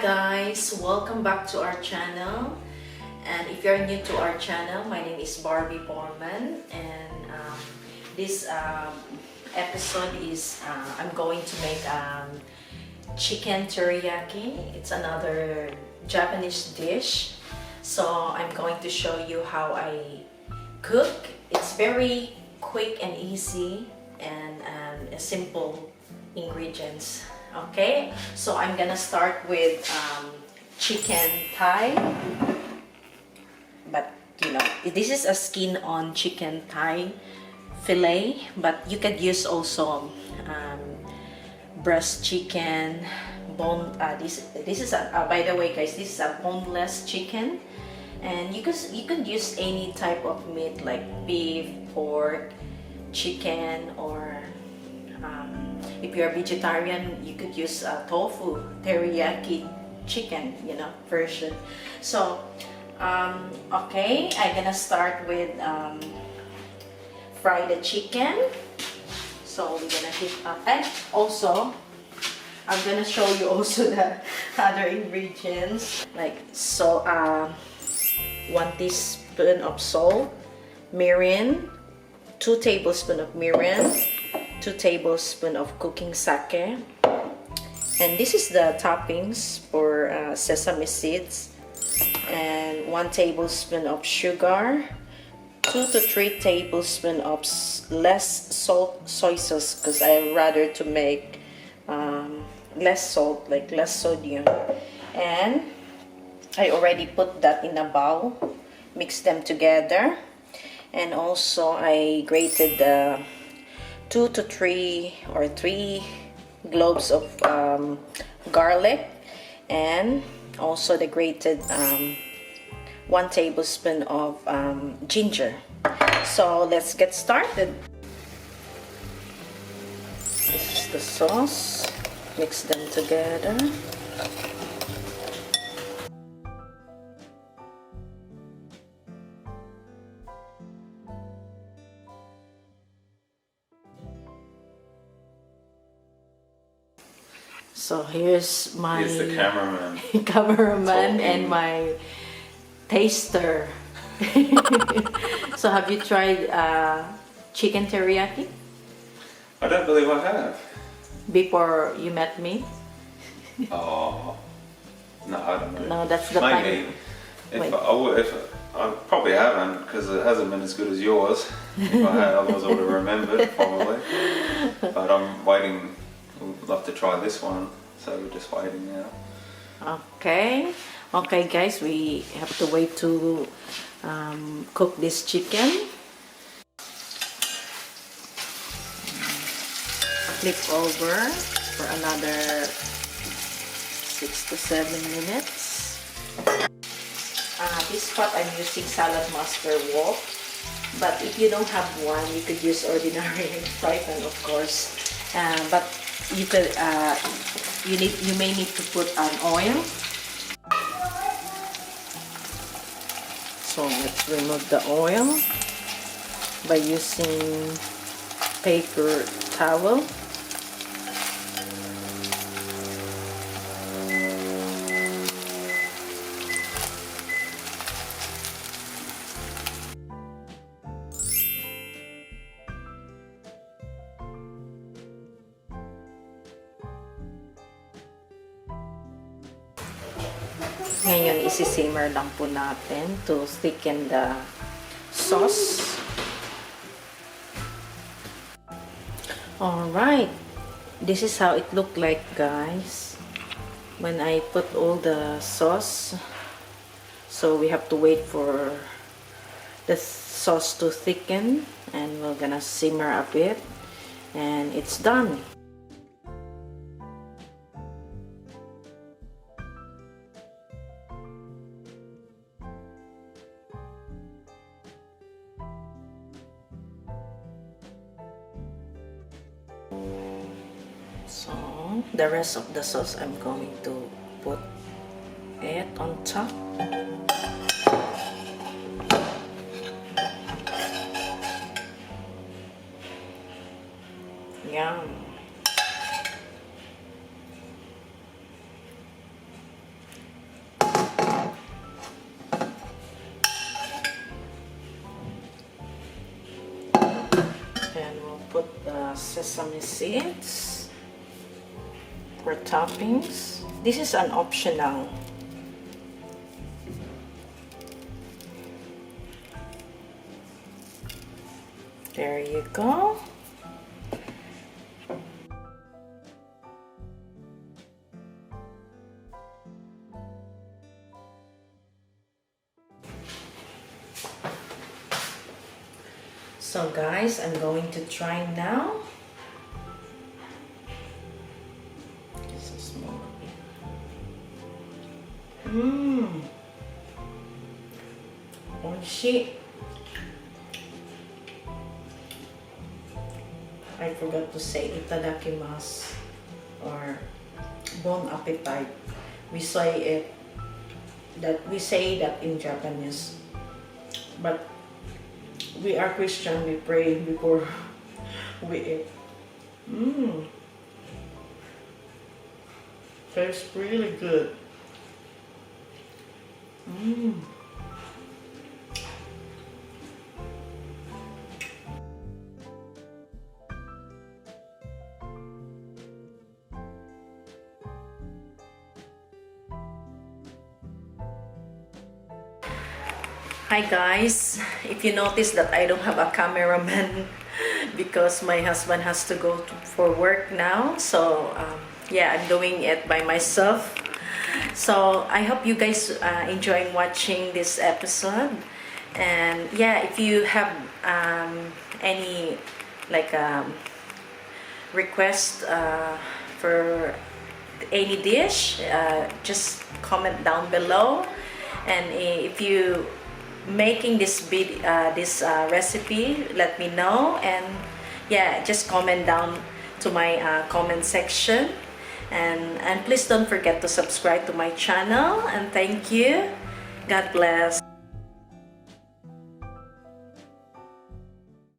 guys, welcome back to our channel. And if you're new to our channel, my name is Bormann, and this episode is I'm going to make chicken teriyaki. It's another Japanese dish, so I'm going to show you how I cook. It's very quick and easy, and simple ingredients. Okay, so I'm gonna start with chicken thigh, but you know, this is a skin on chicken thigh fillet, but you could use also breast chicken, bone. This is by the way, guys, this is a boneless chicken, and you could use any type of meat like beef, pork, chicken, or if you're a vegetarian, you could use tofu, teriyaki chicken, you know, version. So, okay, I'm gonna start with fry the chicken. So we're gonna heat up, and also I'm gonna show you also the other ingredients, like so 1 teaspoon of salt, mirin, 2 tablespoons of mirin, 2 tablespoons of cooking sake, and this is the toppings for sesame seeds, and 1 tablespoon of sugar, 2 to 3 tablespoons of less salt soy sauce, because I rather to make less salt, like less sodium. And I already put that in a bowl, mix them together, and also I grated the 2 to 3 or 3 cloves of garlic, and also the grated 1 tablespoon of ginger. So let's get started. This is the sauce. Mix them together. So here's the cameraman. cameraman and my taster. So have you tried chicken teriyaki? I don't believe I have. Before you met me? Oh, no, I don't know. No, that's the Maybe. time. If I probably haven't, because it hasn't been as good as yours. If I had, otherwise I would have remembered probably. But I'm waiting. We'd love to try this one, so we're just waiting now. Okay, guys, we have to wait to cook this chicken. Flip over for another 6 to 7 minutes. This pot I'm using salad mustard wok, but if you don't have one, you could use ordinary fry pan, of course. But you could you may need to put an oil. So let's remove the oil by using paper towel. Ngayon, isi-simmer lang po natin to thicken the sauce. Alright, this is how it looked like, guys, when I put all the sauce. So we have to wait for the sauce to thicken, and we're gonna simmer a bit, and it's done. So the rest of the sauce I'm going to put it on top. Yum. And we'll put the sesame seeds for toppings. This is an optional. There you go. So guys, I'm going to try now. Just a small bit. Oishi. I forgot to say itadakimasu or bon appetit. We say that in Japanese, but we are Christian. We pray before we eat. Tastes really good. Hi guys, if you notice that I don't have a cameraman because my husband has to go for work now, so yeah, I'm doing it by myself. So I hope you guys enjoying watching this episode, and yeah, if you have any like request for any dish, just comment down below. And if you making this recipe, let me know. And yeah, just comment down to my comment section, and please don't forget to subscribe to my channel. And thank you. God bless.